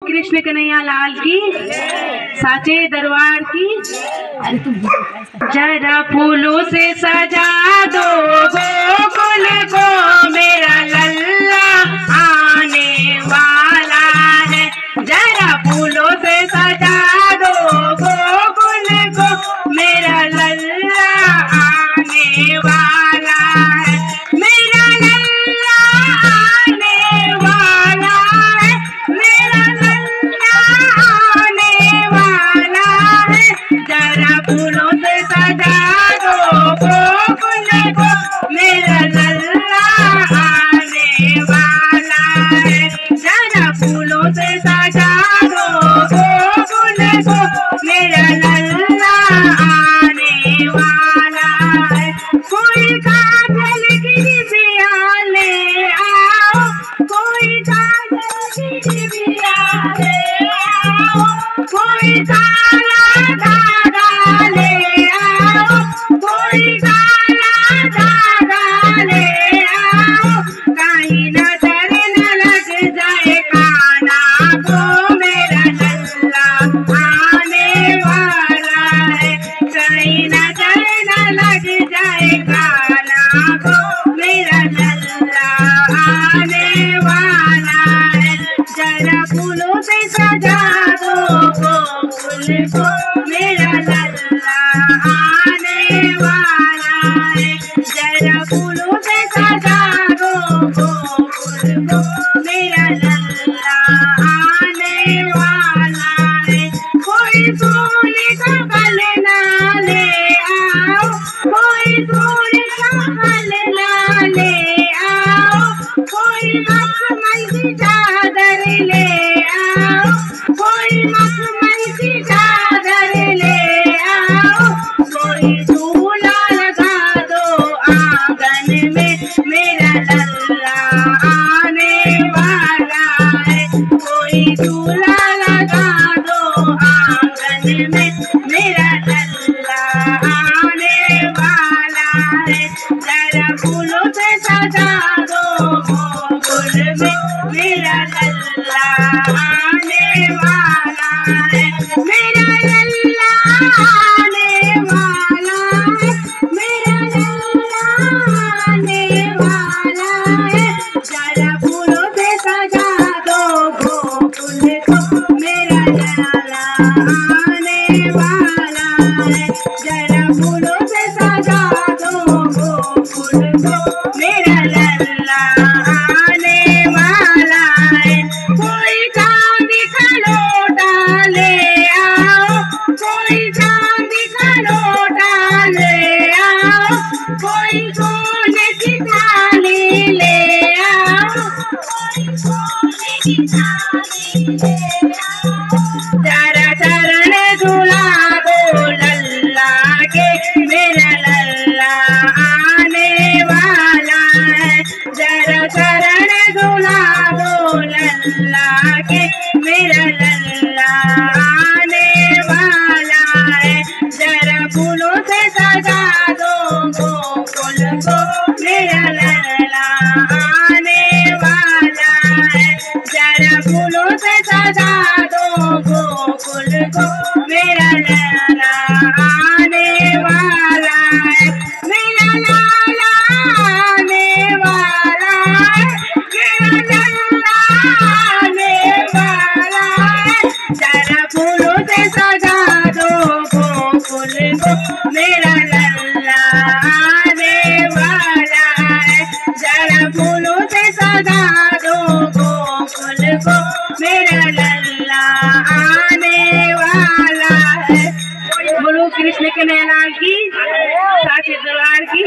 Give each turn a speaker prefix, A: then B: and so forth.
A: कृष्ण कन्हैया लाल की, साचे दरबार की। जरा फूलों से सजा दो गोकुल को, मेरा लल्ला आने वाला है। जरा फूलों से सजा दो गोकुल को, मेरा लल्ला आने वाला है। मेरा लल्ला आने वाला है, मेरा लल्ला आने वाला है। जरा फूलों से सजा दो गोकुल को, मेरा लल्ला आने वाला है। जरा फूलों से सजा दो गोकुल को, मेरा लल्ला आने वाला है। कोई काजल की डिबिया ले आओ, कोई काजल की डिबिया ले आओ, कोई काला धागा ले आओ, कोई काला धागा ले आओ। कहीं नजर न लग जाए काना को, मेरा लल्ला आने वाला है। कहीं नजर न लग जाए काना को, मेरा लल्ला आने वाला है। जरा फूलों से सजा दो गोकुल को, मेरा लल्ला आने वाला है। जरा फूलों से सजा दो गोकुल को, मेरा लल्ला आने वाला है। कोई सोने का पलना ले आओ, कोई सोने का पलना ले आओ, कोई मखमल की चादर ले आओ, कोई मखमल की चादर ले आओ। कोई झूला लगा दो आंगन में, मेरा लल्ला आने वाला है। कोई झूला लगा दो आंगन में, मेरा लल्ला आने वाला है। जरा फूलों से सजा दो गोकुल में, मेरा लल्ला आने वाला है। मेरा लल्ला आने वाला है, मेरा लल्ला आने वाला है। जरा फूलों से सजा दो गोकुल को, मेरा लल्ला आने वाला है। जरा फूलों से सजा दो गोकुल को, मेरा लल्ला आने वाला है। कोई चांदी का लोटा ले आओ, कोई चांदी का लोटा ले आओ, कोई सोने की थाली ले आओ, कोई सोने की थाली ले आओ। जरा चरण झूला दो लल्ला के, मेरा लल्ला आने वाला है। जरा चरण झूला दो लल्ला के, मेरा लल्ला आने वाला है। जरा फूलों से सजा दो गोकुल को, मेरा लल्ला आने वाला है। जरा फूलों से सजा दो गोकुल को, मेरा लल्ला आने वाला है। मेरा लाला आने वाला है, मेरा लल्ला आने वाला है। जरा फूलों से सजा दो गोकुल को, मेरा लल्ला आने वाला है। जरा फूलों से सजा दो गोकुल को, मेरा लल्ला आने वाला है। बोलो कृष्ण कन्हैया लाल की, साचे दरबार की।